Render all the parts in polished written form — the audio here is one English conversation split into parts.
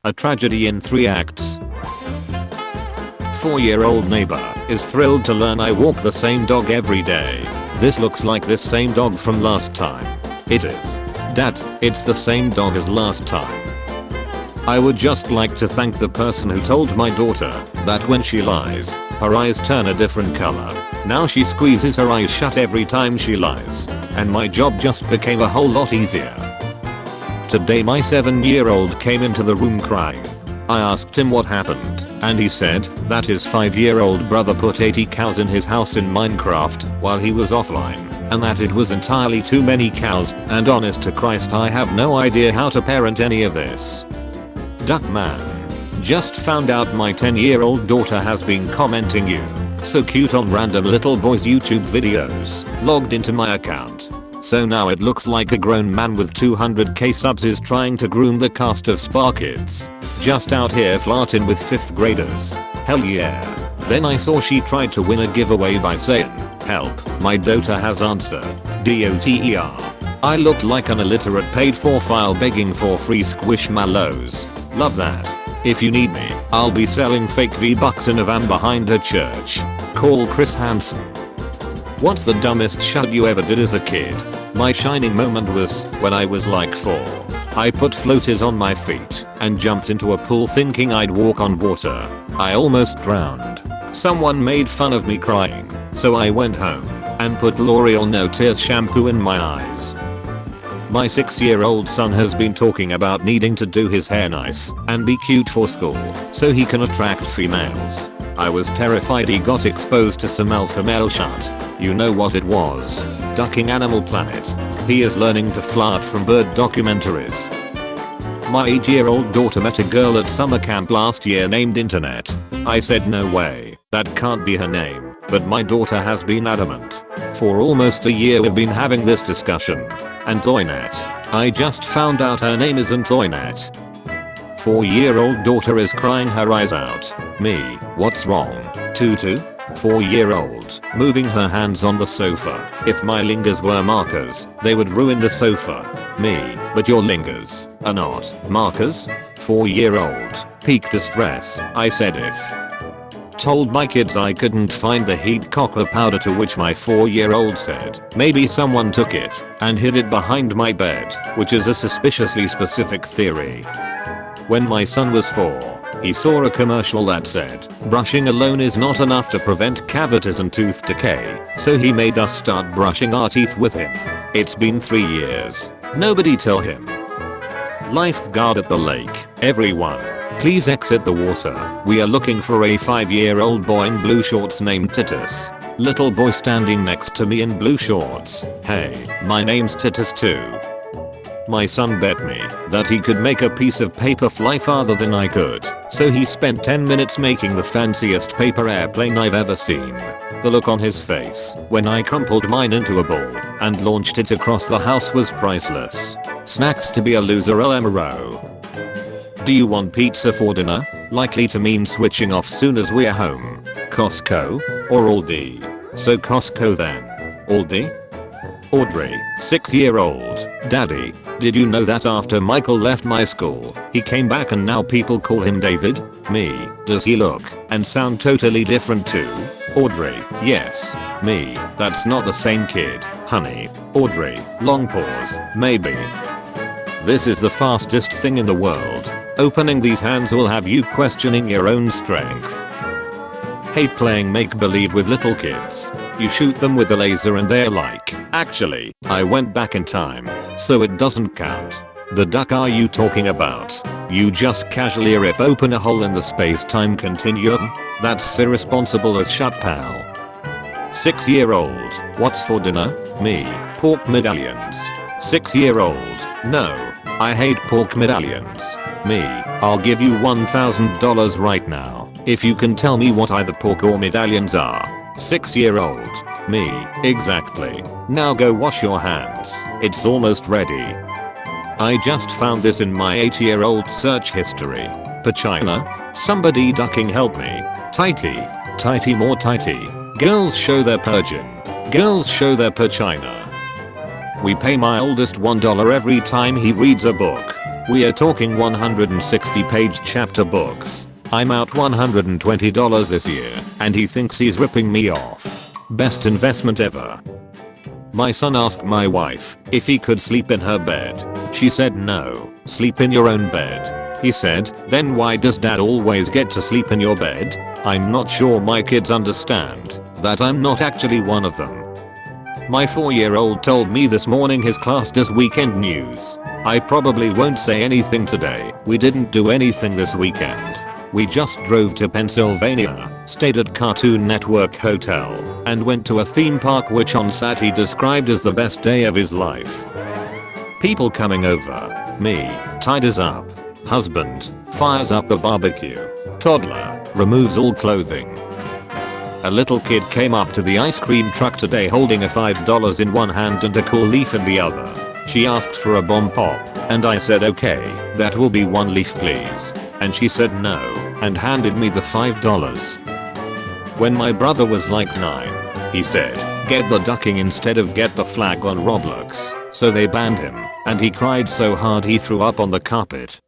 A tragedy in 3 acts. 4-year-old neighbor is thrilled to learn I walk the same dog every day. This looks like this same dog from last time. It is. Dad, it's the same dog as last time. I would just like to thank the person who told my daughter that when she lies, her eyes turn a different color. Now she squeezes her eyes shut every time she lies, and my job just became a whole lot easier. Today my 7-year-old came into the room crying. I asked him what happened, and he said that his 5-year-old brother put 80 cows in his house in Minecraft while he was offline, and that it was entirely too many cows, and honest to Christ I have no idea how to parent any of this. Duckman. Just found out my 10-year-old daughter has been commenting you so cute on random little boys YouTube videos. Logged into my account. So now it looks like a grown man with 200k subs is trying to groom the cast of Spar Kids. Just out here flirting with 5th graders. Hell yeah. Then I saw she tried to win a giveaway by saying, help, my daughter has answer. DOTER. I looked like an illiterate paid for file begging for free squishmallows. Love that. If you need me, I'll be selling fake V-Bucks in a van behind a church. Call Chris Hansen. What's the dumbest shit you ever did as a kid? My shining moment was when I was like 4. I put floaters on my feet and jumped into a pool thinking I'd walk on water. I almost drowned. Someone made fun of me crying, so I went home and put L'Oreal No Tears shampoo in my eyes. My 6-year-old son has been talking about needing to do his hair nice and be cute for school so he can attract females. I was terrified he got exposed to some alpha male shit. You know what it was. Ducking Animal Planet. He is learning to flirt from bird documentaries. My 8-year-old daughter met a girl at summer camp last year named Internet. I said no way, that can't be her name, but my daughter has been adamant. For almost a year we've been having this discussion. And Toynet. I just found out her name isn't Toynet. 4-year-old daughter is crying her eyes out. Me, what's wrong? Tutu? 4-year-old, moving her hands on the sofa. If my lingers were markers, they would ruin the sofa. Me, but your lingers are not markers? 4-year-old, peak distress. I said if. Told my kids I couldn't find the heat cocoa powder, to which my 4-year-old said maybe someone took it and hid it behind my bed, which is a suspiciously specific theory. When my son was 4, he saw a commercial that said brushing alone is not enough to prevent cavities and tooth decay, so he made us start brushing our teeth with him. It's been 3 years. Nobody tell him. Lifeguard at the lake. Everyone, please exit the water. We are looking for a 5-year-old boy in blue shorts named Titus. Little boy standing next to me in blue shorts. Hey, my name's Titus too. My son bet me that he could make a piece of paper fly farther than I could, so he spent 10 minutes making the fanciest paper airplane I've ever seen. The look on his face when I crumpled mine into a ball and launched it across the house was priceless. Snacks to be a loser LMRO. Do you want pizza for dinner? Likely to mean switching off soon as we're home. Costco or Aldi? So Costco then. Aldi? Audrey, 6-year-old. Daddy, did you know that after Michael left my school, he came back and now people call him David? Me, does he look and sound totally different too? Audrey, yes. Me, that's not the same kid, honey. Audrey, long pause, maybe. This is the fastest thing in the world. Opening these hands will have you questioning your own strength. Hate playing make-believe with little kids. You shoot them with a laser and they're like, actually, I went back in time, so it doesn't count. The duck are you talking about? You just casually rip open a hole in the space-time continuum? That's irresponsible as shit, pal. 6-year-old, what's for dinner? Me, pork medallions. 6-year-old, no, I hate pork medallions. Me, I'll give you $1,000 right now if you can tell me what either pork or medallions are. 6-year-old, me, exactly. Now go wash your hands, it's almost ready. I just found this in my 8-year-old search history. Pachina? Somebody ducking help me. Tighty. Tighty more tighty. Girls show their purging. Girls show their pachina. We pay my oldest $1 every time he reads a book. We are talking 160-page chapter books. I'm out $120 this year, and he thinks he's ripping me off. Best investment ever. My son asked my wife if he could sleep in her bed. She said no, sleep in your own bed. He said, then why does dad always get to sleep in your bed? I'm not sure my kids understand that I'm not actually one of them. My 4-year-old told me this morning his class does weekend news. I probably won't say anything today. We didn't do anything this weekend. We just drove to Pennsylvania, stayed at Cartoon Network Hotel, and went to a theme park which on Sat he described as the best day of his life. People coming over. Me, tidies up. Husband, fires up the barbecue. Toddler, removes all clothing. A little kid came up to the ice cream truck today holding a $5 in one hand and a cool leaf in the other. She asked for a bomb pop, and I said okay, that will be 1 leaf please. And she said no, and handed me the $5. When my brother was like 9, he said, get the ducking instead of get the flag on Roblox, so they banned him, and he cried so hard he threw up on the carpet.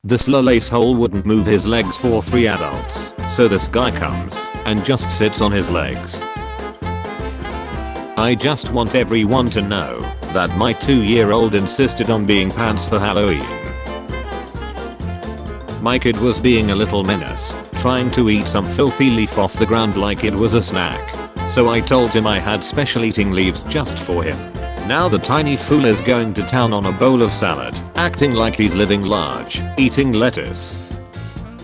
This lolace hole wouldn't move his legs for 3 adults, so this guy comes and just sits on his legs. I just want everyone to know that my 2-year-old insisted on being pants for Halloween. My kid was being a little menace, trying to eat some filthy leaf off the ground like it was a snack. So I told him I had special eating leaves just for him. Now the tiny fool is going to town on a bowl of salad, acting like he's living large, eating lettuce.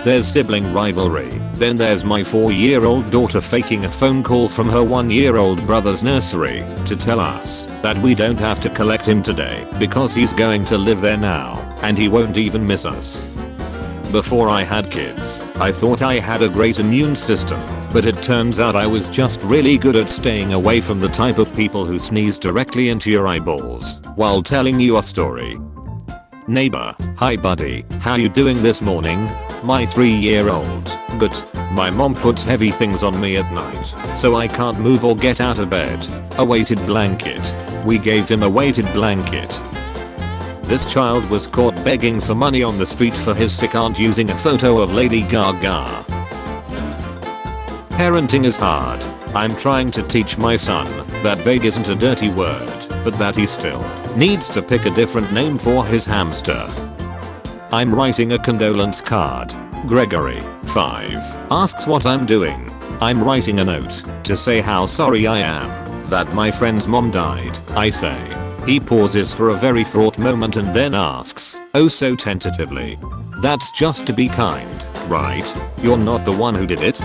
There's sibling rivalry, then there's my 4-year-old daughter faking a phone call from her 1-year-old brother's nursery to tell us that we don't have to collect him today because he's going to live there now, and he won't even miss us. Before I had kids, I thought I had a great immune system, but it turns out I was just really good at staying away from the type of people who sneeze directly into your eyeballs while telling you a story. Neighbor, hi buddy, how you doing this morning? My 3-year-old, good. My mom puts heavy things on me at night, so I can't move or get out of bed. A weighted blanket. We gave him a weighted blanket. This child was caught begging for money on the street for his sick aunt using a photo of Lady Gaga. Parenting is hard. I'm trying to teach my son that vague isn't a dirty word, but that he still needs to pick a different name for his hamster. I'm writing a condolence card. Gregory, 5, asks what I'm doing. I'm writing a note to say how sorry I am that my friend's mom died, I say. He pauses for a very fraught moment and then asks, oh so tentatively, that's just to be kind, right? You're not the one who did it?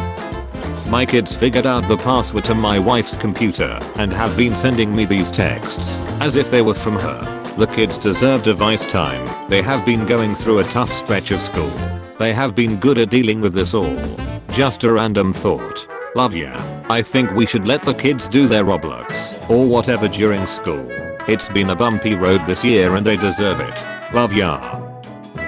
My kids figured out the password to my wife's computer and have been sending me these texts as if they were from her. The kids deserve device time. They have been going through a tough stretch of school. They have been good at dealing with this all. Just a random thought. Love ya. I think we should let the kids do their Roblox or whatever during school. It's been a bumpy road this year and they deserve it. Love ya.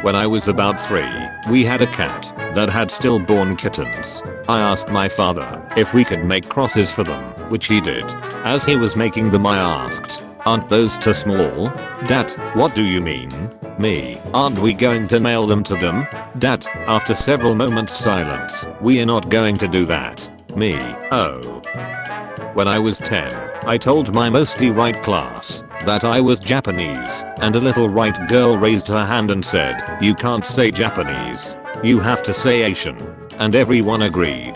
When I was about 3, we had a cat that had stillborn kittens. I asked my father if we could make crosses for them, which he did. As he was making them I asked, aren't those too small? Dad, what do you mean? Me, aren't we going to mail them to them? Dad, after several moments silence, we are not going to do that. Me, oh. When I was 10, I told my mostly right class that I was Japanese, and a little right girl raised her hand and said, you can't say Japanese. You have to say Asian. And everyone agreed.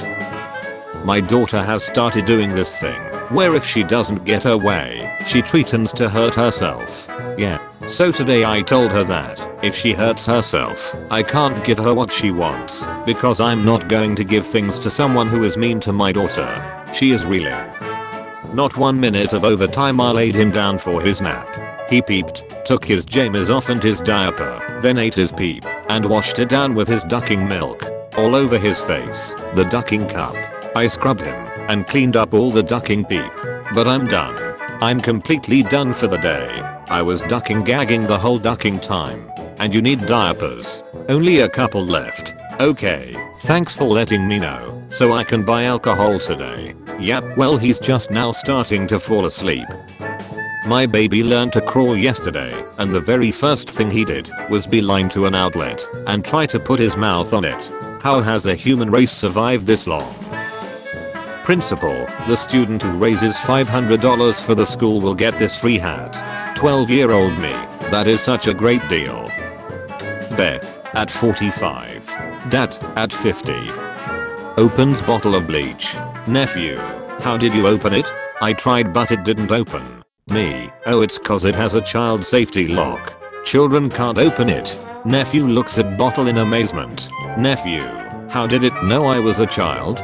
My daughter has started doing this thing, where if she doesn't get her way, she threatens to hurt herself. Yeah. So today I told her that, if she hurts herself, I can't give her what she wants, because I'm not going to give things to someone who is mean to my daughter. She is reeling. Not 1 minute of overtime I laid him down for his nap. He peeped, took his jammies off and his diaper, then ate his peep, and washed it down with his ducking milk. All over his face, the ducking cup. I scrubbed him, and cleaned up all the ducking peep. But I'm done. I'm completely done for the day. I was ducking gagging the whole ducking time. And you need diapers. Only a couple left. Okay, thanks for letting me know, so I can buy alcohol today. Yep, well he's just now starting to fall asleep. My baby learned to crawl yesterday, and the very first thing he did was beeline to an outlet and try to put his mouth on it. How has the human race survived this long? Principal, the student who raises $500 for the school will get this free hat. 12-year-old me, that is such a great deal. Beth, at 45. Dad, at 50. Opens bottle of bleach. Nephew, how did you open it? I tried but it didn't open. Me, oh it's cause it has a child safety lock. Children can't open it. Nephew looks at bottle in amazement. Nephew, how did it know I was a child?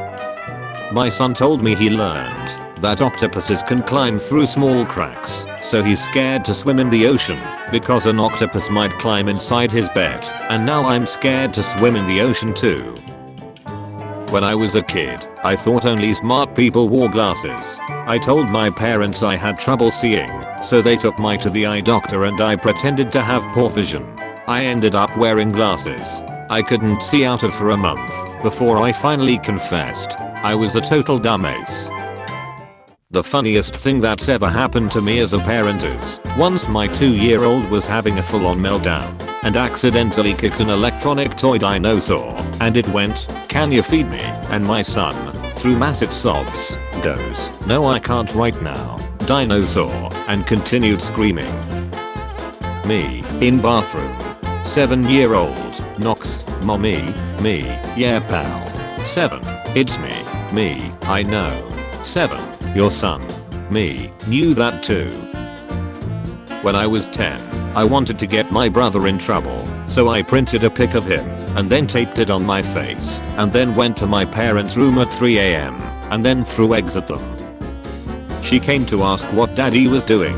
My son told me he learned that octopuses can climb through small cracks, so he's scared to swim in the ocean because an octopus might climb inside his bed, and now I'm scared to swim in the ocean too. When I was a kid, I thought only smart people wore glasses. I told my parents I had trouble seeing, so they took me to the eye doctor and I pretended to have poor vision. I ended up wearing glasses. I couldn't see out of for a month before I finally confessed I was a total dumbass. The funniest thing that's ever happened to me as a parent is once my 2-year-old was having a full-on meltdown and accidentally kicked an electronic toy dinosaur, and it went, "Can you feed me?" and my son, through massive sobs, goes, "No I can't right now, dinosaur," and continued screaming. Me, in bathroom. 7-year-old, knocks, "Mommy, me, yeah pal." 7, it's me, I know. 7, your son. Me, knew that too. When I was 10, I wanted to get my brother in trouble, so I printed a pic of him, and then taped it on my face, and then went to my parents' room at 3 AM, and then threw eggs at them. She came to ask what daddy was doing.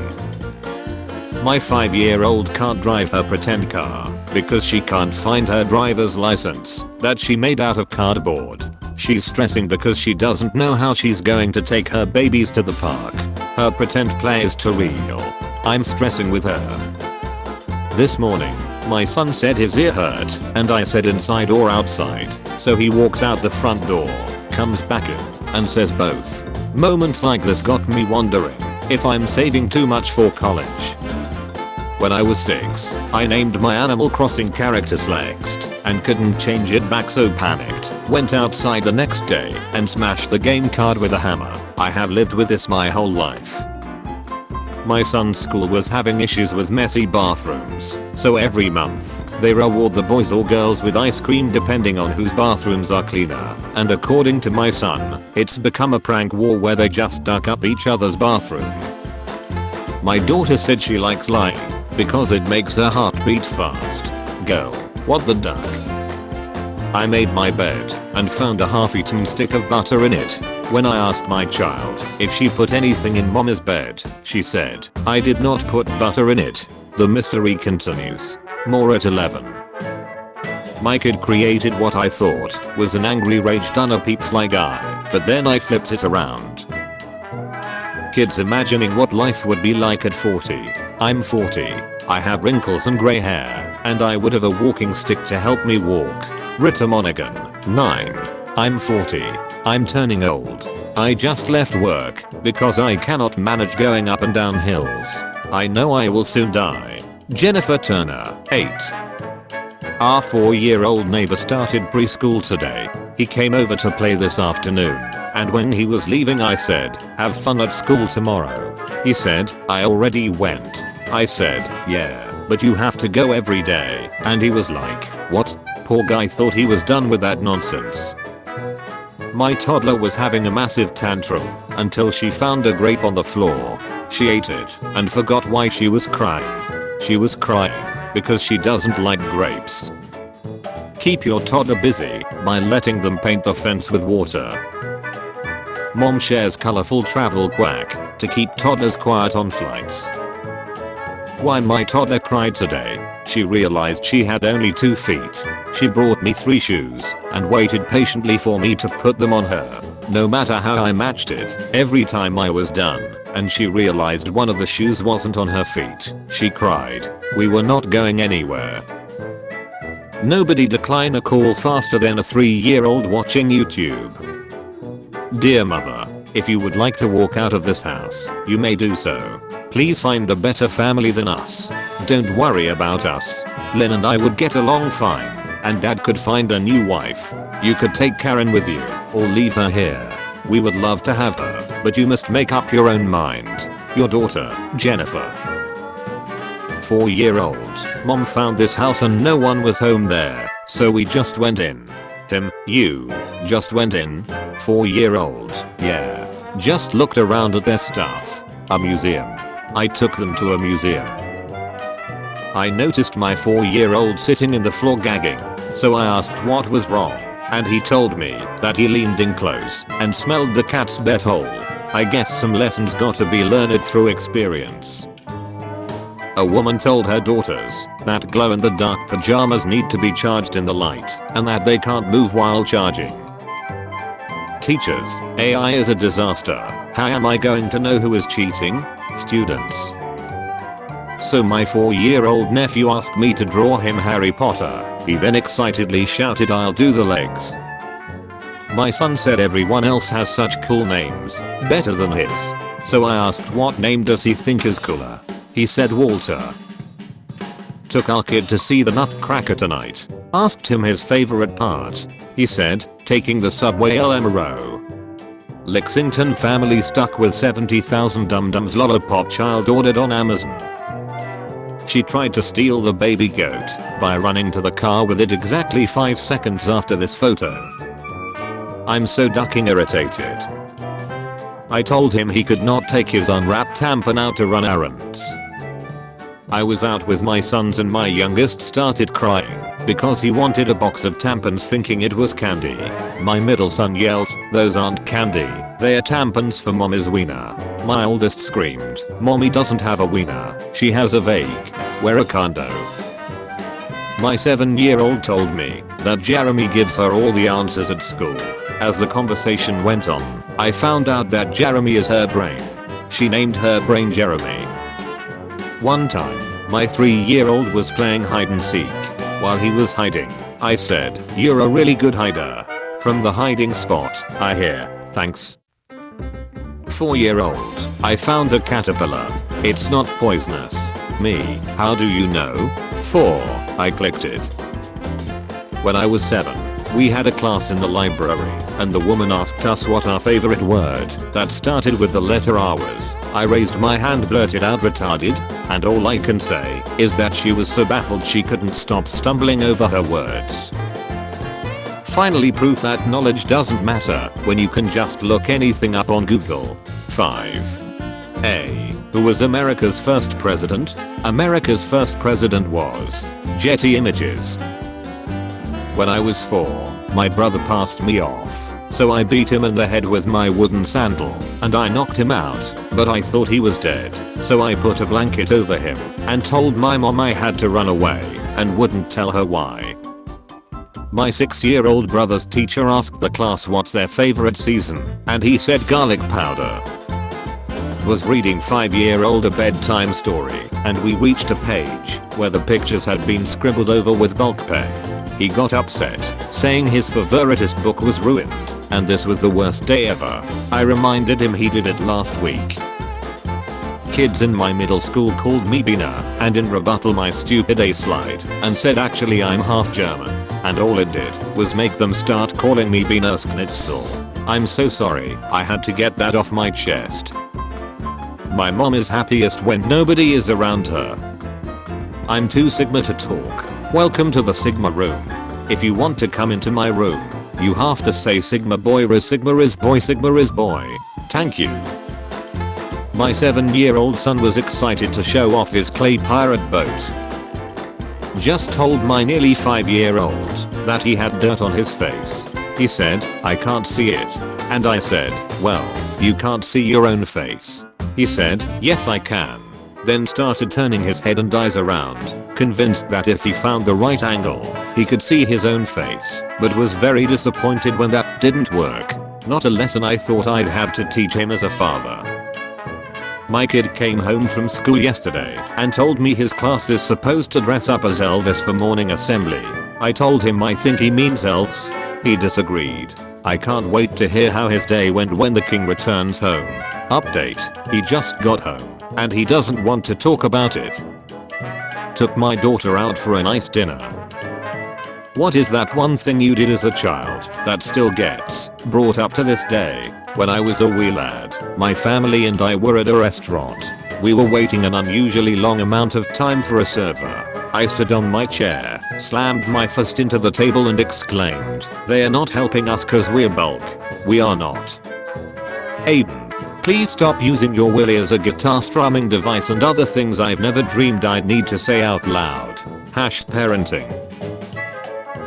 My 5-year-old can't drive her pretend car, because she can't find her driver's license, that she made out of cardboard. She's stressing because she doesn't know how she's going to take her babies to the park. Her pretend play is too real. I'm stressing with her. This morning, my son said his ear hurt, and I said inside or outside, so he walks out the front door, comes back in, and says both. Moments like this got me wondering if I'm saving too much for college. When I was 6, I named my Animal Crossing character Slext, and couldn't change it back so panicked. Went outside the next day and smashed the game card with a hammer. I have lived with this my whole life. My son's school was having issues with messy bathrooms, so every month, they reward the boys or girls with ice cream depending on whose bathrooms are cleaner, and according to my son, it's become a prank war where they just duck up each other's bathroom. My daughter said she likes lying, because it makes her heart beat fast. Girl, what the duck? I made my bed and found a half-eaten stick of butter in it. When I asked my child if she put anything in mommy's bed, she said, "I did not put butter in it." The mystery continues. More at 11. My kid created what I thought was an angry rage dunner peep fly guy, but then I flipped it around. Kids imagining what life would be like at 40. I'm 40. I have wrinkles and grey hair, and I would have a walking stick to help me walk. Rita Monaghan, 9. I'm 40. I'm turning old. I just left work because I cannot manage going up and down hills. I know I will soon die. Jennifer Turner, 8. Our 4-year-old neighbor started preschool today. He came over to play this afternoon, and when he was leaving I said, "Have fun at school tomorrow." He said, "I already went." I said, "Yeah, but you have to go every day," and he was like, "What?" Poor guy thought he was done with that nonsense. My toddler was having a massive tantrum until she found a grape on the floor. She ate it and forgot why she was crying. She was crying because she doesn't like grapes. Keep your toddler busy by letting them paint the fence with water. Mom shares colorful travel quack to keep toddlers quiet on flights. Why my toddler cried today? She realized she had only 2 feet. She brought me 3 shoes and waited patiently for me to put them on her. No matter how I matched it, every time I was done, and she realized one of the shoes wasn't on her feet, she cried. We were not going anywhere. Nobody decline a call faster than a 3-year-old watching YouTube. Dear mother, if you would like to walk out of this house, you may do so. Please find a better family than us. Don't worry about us. Lynn and I would get along fine. And dad could find a new wife. You could take Karen with you, or leave her here. We would love to have her, but you must make up your own mind. Your daughter, Jennifer. 4-year-old. Mom found this house and no one was home there, so we just went in. You just went in? 4-year-old. Yeah. Just looked around at their stuff. A museum. I took them to a museum. I noticed my 4-year-old sitting in the floor gagging, so I asked what was wrong, and he told me that he leaned in close and smelled the cat's butthole. I guess some lessons got to be learned through experience. A woman told her daughters that glow-in-the-dark pajamas need to be charged in the light and that they can't move while charging. Teachers, AI is a disaster. How am I going to know who is cheating? Students. So my 4-year-old nephew asked me to draw him Harry Potter. He then excitedly shouted, "I'll do the legs." My son said everyone else has such cool names, better than his. So I asked what name does he think is cooler. He said Walter. Took our kid to see the Nutcracker tonight. Asked him his favorite part. He said, taking the subway LMRO. Lexington family stuck with 70,000 dum-dums. Lollipop child ordered on Amazon. She tried to steal the baby goat by running to the car with it exactly 5 seconds after this photo. I'm so ducking irritated. I told him he could not take his unwrapped tampon out to run errands. I was out with my sons and my youngest started crying because he wanted a box of tampons thinking it was candy. My middle son yelled, "Those aren't candy, they are tampons for mommy's wiener." My oldest screamed, "Mommy doesn't have a wiener, she has a vague. Wear a condo." My 7-year-old told me that Jeremy gives her all the answers at school. As the conversation went on, I found out that Jeremy is her brain. She named her brain Jeremy. One time, my 3-year-old was playing hide and seek. While he was hiding, I said, "You're a really good hider." From the hiding spot, I hear, "Thanks." 4-year-old, I found a caterpillar. It's not poisonous. Me, how do you know? 4, I clicked it. When I was 7, we had a class in the library, and the woman asked us what our favorite word that started with the letter R was. I raised my hand, blurted out retarded, and all I can say is that she was so baffled she couldn't stop stumbling over her words. Finally, proof that knowledge doesn't matter when you can just look anything up on Google. 5. Who was America's first president? America's first president was Getty Images. When I was 4, my brother passed me off, so I beat him in the head with my wooden sandal, and I knocked him out, but I thought he was dead, so I put a blanket over him, and told my mom I had to run away, and wouldn't tell her why. My 6-year-old brother's teacher asked the class what's their favorite season, and he said garlic powder. Was reading 5-year-old a bedtime story, and we reached a page where the pictures had been scribbled over with bulk pen. He got upset, saying his favoritist book was ruined, and this was the worst day ever. I reminded him he did it last week. Kids in my middle school called me Bina, and in rebuttal my stupid A slide, and said actually I'm half German, and all it did was make them start calling me Bina Schnitzel. I'm so sorry, I had to get that off my chest. My mom is happiest when nobody is around her. I'm too Sigma to talk. Welcome to the Sigma room. If you want to come into my room, you have to say Sigma boy is Sigma is boy Sigma is boy. Thank you. My 7-year-old son was excited to show off his clay pirate boat. Just told my nearly 5-year-old that he had dirt on his face. He said, "I can't see it." And I said, "Well, you can't see your own face." He said, "Yes I can." Then started turning his head and eyes around, convinced that if he found the right angle, he could see his own face, but was very disappointed when that didn't work. Not a lesson I thought I'd have to teach him as a father. My kid came home from school yesterday and told me his class is supposed to dress up as Elvis for morning assembly. I told him I think he means elves. He disagreed. I can't wait to hear how his day went when the king returns home. Update, he just got home. and he doesn't want to talk about it. Took my daughter out for a nice dinner. What is that one thing you did as a child that still gets brought up to this day? When I was a wee lad, my family and I were at a restaurant. We were waiting an unusually long amount of time for a server. I stood on my chair, slammed my fist into the table and exclaimed, "They're not helping us cause we're bulk. We are not." Aiden, please stop using your willy as a guitar strumming device and other things I've never dreamed I'd need to say out loud. #parenting.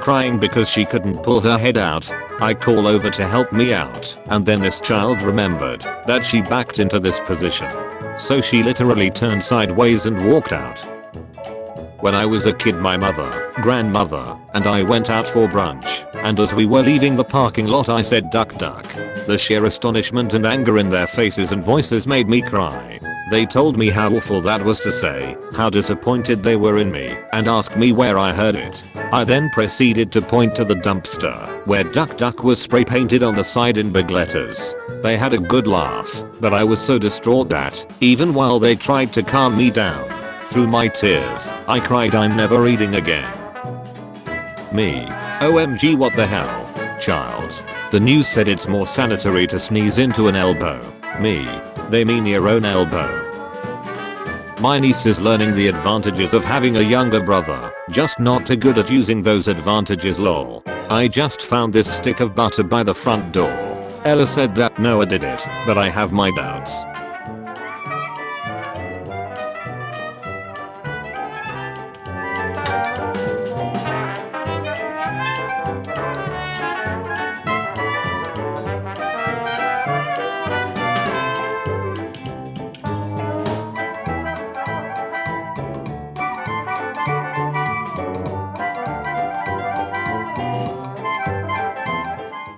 Crying because she couldn't pull her head out. I call over to help me out, and then this child remembered that she backed into this position. So she literally turned sideways and walked out. When I was a kid, my mother, grandmother, and I went out for brunch, and as we were leaving the parking lot I said duck duck. The sheer astonishment and anger in their faces and voices made me cry. They told me how awful that was to say, how disappointed they were in me, and asked me where I heard it. I then proceeded to point to the dumpster, where duck duck was spray painted on the side in big letters. They had a good laugh, but I was so distraught that, even while they tried to calm me down, through my tears, I cried I'm never reading again. Me. OMG, what the hell? Child. The news said it's more sanitary to sneeze into an elbow. Me. They mean your own elbow. My niece is learning the advantages of having a younger brother, just not too good at using those advantages, lol. I just found this stick of butter by the front door. Ella said that Noah did it, but I have my doubts.